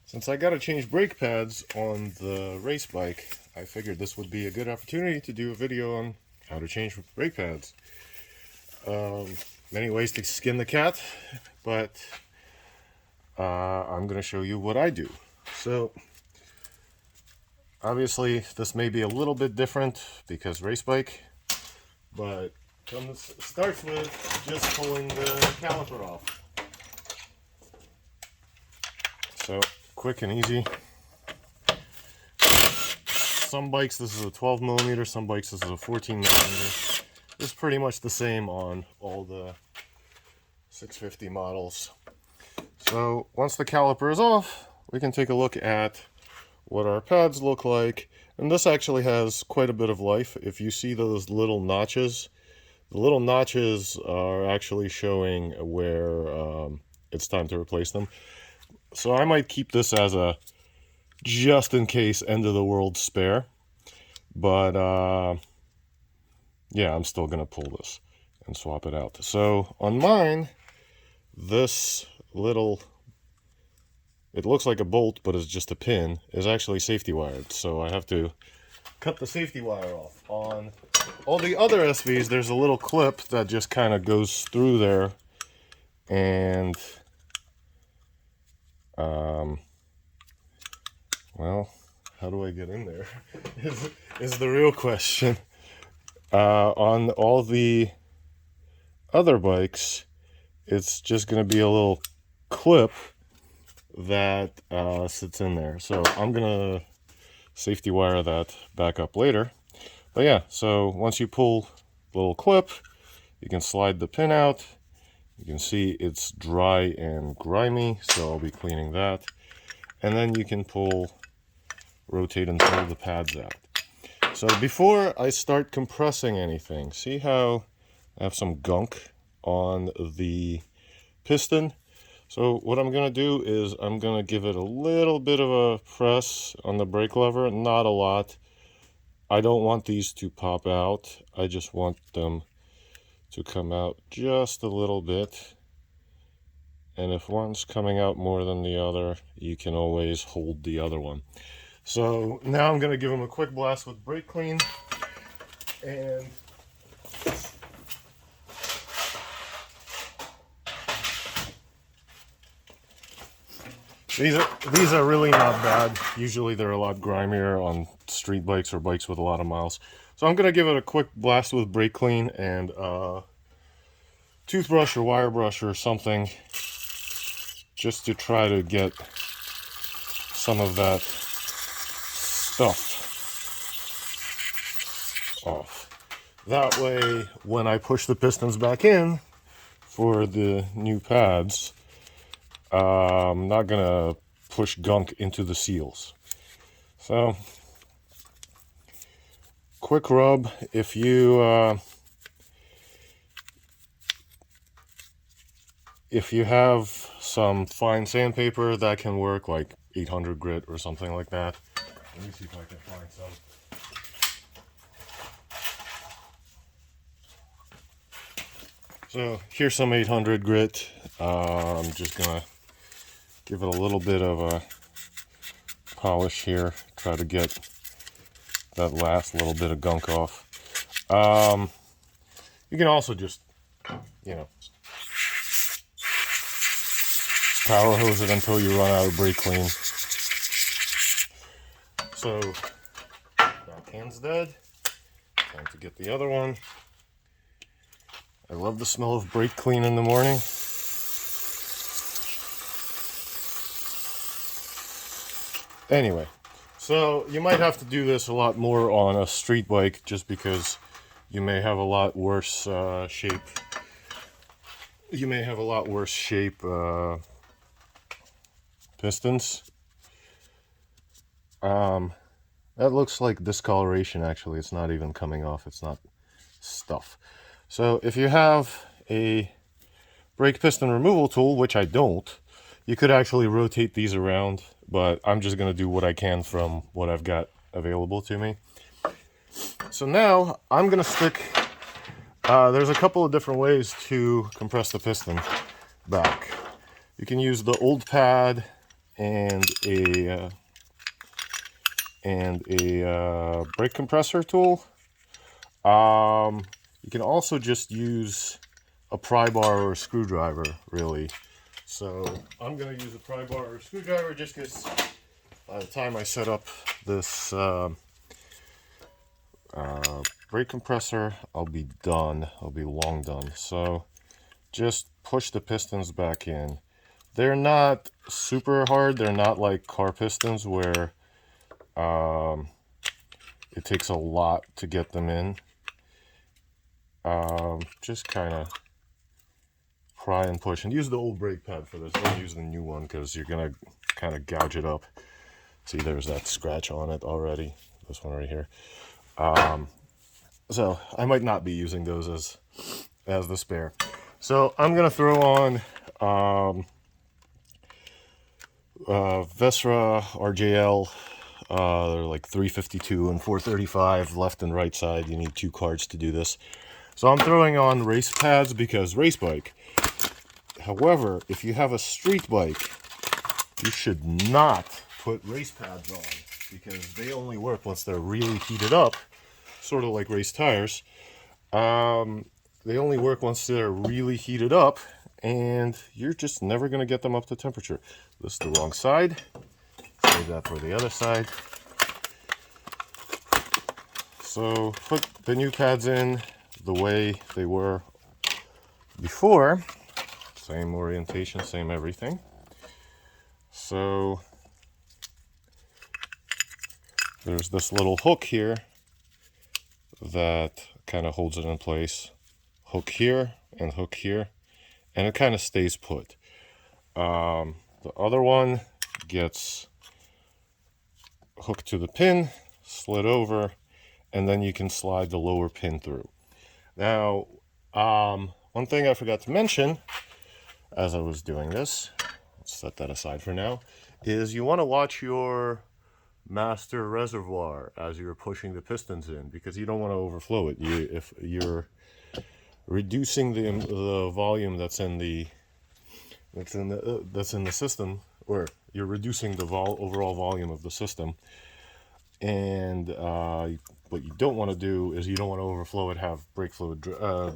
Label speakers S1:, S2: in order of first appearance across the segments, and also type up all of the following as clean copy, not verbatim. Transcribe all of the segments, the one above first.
S1: Since I gotta change brake pads on the race bike, I figured this would be a good opportunity to do a video on how to change brake pads. Many ways to skin the cat, but I'm gonna show you what I do. So, obviously this may be a little bit different because race bike, but starts with just pulling the caliper off. So, quick and easy. Some bikes this is a 12 millimeter, some bikes this is a 14 millimeter. It's pretty much the same on all the 650 models. So once the caliper is off, we can take a look at what our pads look like. And this actually has quite a bit of life. If you see those little notches, the little notches are actually showing where it's time to replace them. So I might keep this as a just in case end of the world spare. But yeah, I'm still going to pull this and swap it out. So on mine, this little, it looks like a bolt, but it's just a pin, is actually safety wired. So I have to cut the safety wire off. On all the other SVs, there's a little clip that just kind of goes through there. And, well, how do I get in there is the real question. On all the other bikes, it's just going to be a little clip that sits in there. So I'm going to safety wire that back up later. But yeah, so once you pull the little clip, you can slide the pin out. You can see it's dry and grimy, so I'll be cleaning that. And then you can rotate and pull the pads out. So before I start compressing anything, see how I have some gunk on the piston? So what I'm going to do is I'm going to give it a little bit of a press on the brake lever, not a lot. I don't want these to pop out. I just want them to come out just a little bit. And if one's coming out more than the other, you can always hold the other one. So now I'm going to give them a quick blast with brake clean. And these are really not bad. Usually they're a lot grimier on street bikes or bikes with a lot of miles. So I'm going to give it a quick blast with brake clean and toothbrush or wire brush or something, just to try to get some of that stuff off. That way, when I push the pistons back in for the new pads, I'm not gonna push gunk into the seals. So, quick rub. If you have some fine sandpaper, that can work, like 800 grit or something like that. Let me see if I can find some. So here's some 800 grit. I'm just gonna give it a little bit of a polish here. Try to get that last little bit of gunk off. You can also just, power hose it until you run out of brake clean. So, that hand's dead. Time to get the other one. I love the smell of brake clean in the morning. Anyway, so you might have to do this a lot more on a street bike just because you may have a lot worse shape. You may have a lot worse shape pistons. That looks like discoloration actually. It's not even coming off. It's not stuff. So if you have a brake piston removal tool, which I don't, you could actually rotate these around, but I'm just going to do what I can from what I've got available to me. So now I'm going to stick, there's a couple of different ways to compress the piston back. You can use the old pad and a brake compressor tool. You can also just use a pry bar or a screwdriver, really. So I'm going to use a pry bar or a screwdriver just because by the time I set up this brake compressor, I'll be done. I'll be long done. So just push the pistons back in. They're not super hard. They're not like car pistons where it takes a lot to get them in. Just kind of pry and push, and use the old brake pad for this. Don't use the new one because you're gonna kind of gouge it up. See, there's that scratch on it already. This one right here. So I might not be using those as the spare. So I'm gonna throw on Vesra RJL. They're like 352 and 435 left and right side. You need 2 cards to do this. So I'm throwing on race pads because race bike. However, if you have a street bike, you should not put race pads on because they only work once they're really heated up, sort of like race tires. They only work once they're really heated up, and you're just never going to get them up to temperature. This is the wrong side. Save that for the other side. So put the new pads in the way they were before. Same orientation, same everything. So there's this little hook here that kind of holds it in place. Hook here and hook here, and it kind of stays put. The other one gets hooked to the pin, slid over, and then you can slide the lower pin through. Now, one thing I forgot to mention as I was doing this, let's set that aside for now, is you want to watch your master reservoir as you're pushing the pistons in, because you don't want to overflow it. If you're reducing the volume that's in the system, or you're reducing the overall volume of the system, and what you don't want to do is you don't want to overflow it, have brake fluid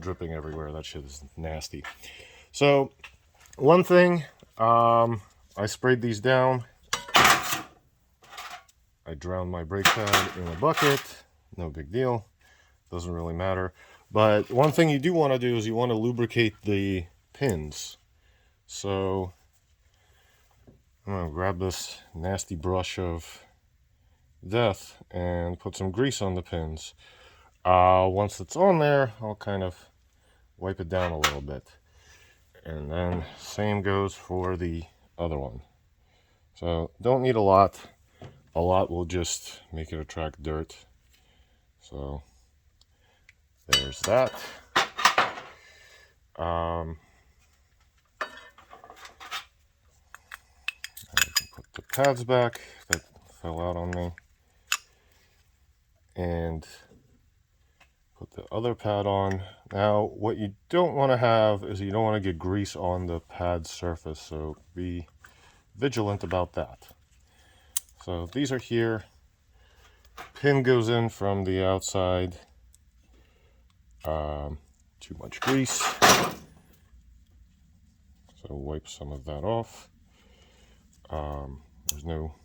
S1: dripping everywhere. That shit is nasty. So one thing, I sprayed these down. I drowned my brake pad in a bucket. No big deal. Doesn't really matter. But one thing you do want to do is you want to lubricate the pins. So I'm going to grab this nasty brush of death and put some grease on the pins. Once it's on there, I'll kind of wipe it down a little bit. And then same goes for the other one. So don't need a lot. A lot will just make it attract dirt. So there's that. I can put the pads back that fell out on me, and put the other pad on. Now, what you don't want to have is you don't want to get grease on the pad surface, so be vigilant about that. So these are here. Pin goes in from the outside. Too much grease. So wipe some of that off. There's no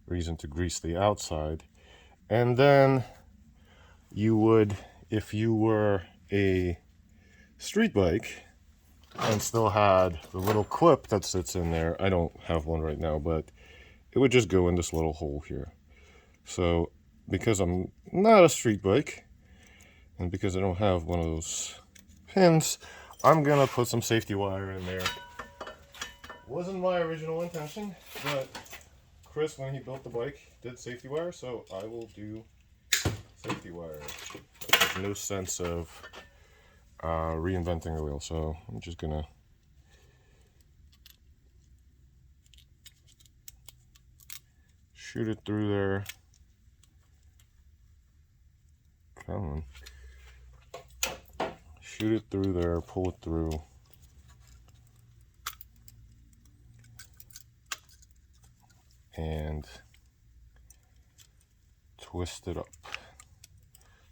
S1: reason to grease the outside. And then you would, if you were a street bike and still had the little clip that sits in there, I don't have one right now, but it would just go in this little hole here. So because I'm not a street bike, and because I don't have one of those pins, I'm gonna put some safety wire in there. Wasn't my original intention, but Chris, when he built the bike, did safety wire, so I will do safety wire. There's no sense of reinventing the wheel, so I'm just gonna shoot it through there. Come on. Shoot it through there, pull it through. and twist it up.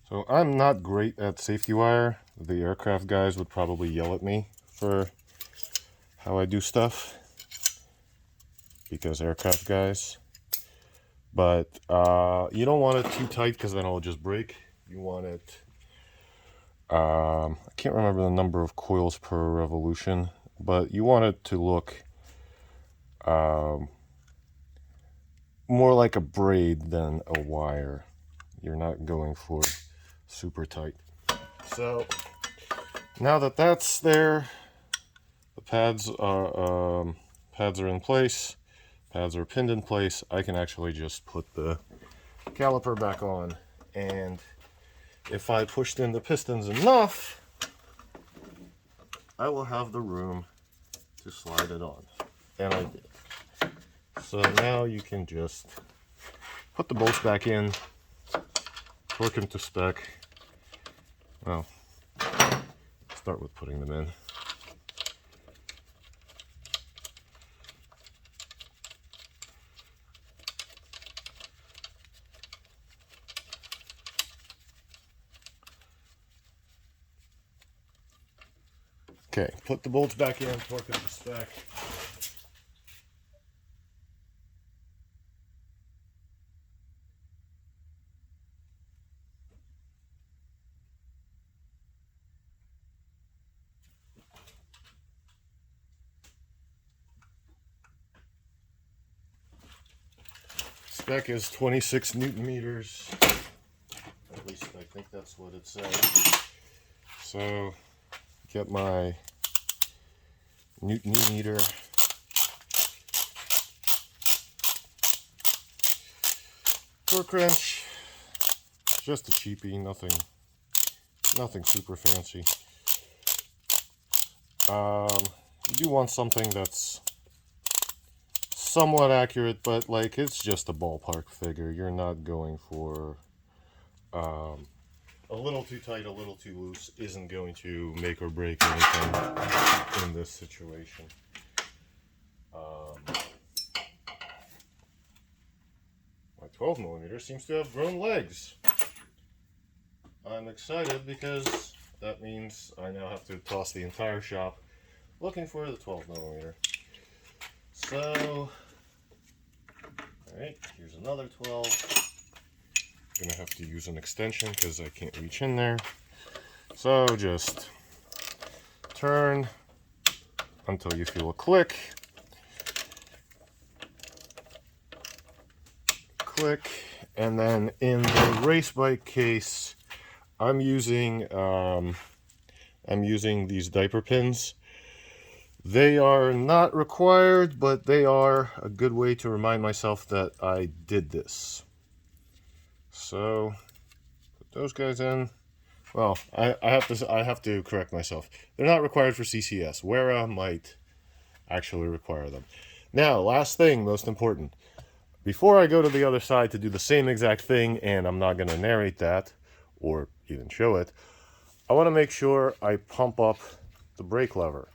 S1: So I'm not great at safety wire. The aircraft guys would probably yell at me for how I do stuff, because aircraft guys. But you don't want it too tight, because then it'll just break. You want it, I can't remember the number of coils per revolution, but you want it to look more like a braid than a wire. You're not going for super tight. So now that that's there, the pads are in place, pads are pinned in place, I can actually just put the caliper back on, and if I pushed in the pistons enough, I will have the room to slide it on, and I did. So now you can just put the bolts back in, torque them to spec. Well, start with putting them in. Okay, put the bolts back in, torque them to spec. Spec is 26 Newton meters. At least I think that's what it says. So, get my Newton meter. Torque wrench. Just a cheapie, nothing super fancy. You do want something that's somewhat accurate, but like it's just a ballpark figure. You're not going for a little too tight, a little too loose isn't going to make or break anything in this situation. My 12mm seems to have grown legs. I'm excited because that means I now have to toss the entire shop looking for the 12mm. So, alright, here's another 12. Gonna have to use an extension because I can't reach in there. So just turn until you feel a click. Click, and then in the race bike case, I'm using these diaper pins. They are not required, but they are a good way to remind myself that I did this. So put those guys in. Well, I have to correct myself. They're not required for CCS. Wera might actually require them. Now, last thing, most important. Before I go to the other side to do the same exact thing, and I'm not going to narrate that or even show it, I want to make sure I pump up the brake lever,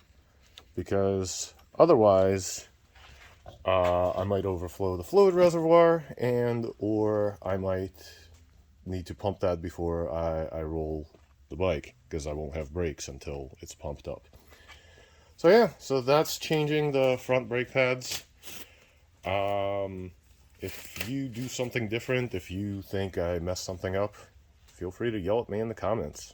S1: because otherwise I might overflow the fluid reservoir, or I might need to pump that before I roll the bike, because I won't have brakes until it's pumped up. So yeah, so that's changing the front brake pads. If you do something different, if you think I messed something up, feel free to yell at me in the comments.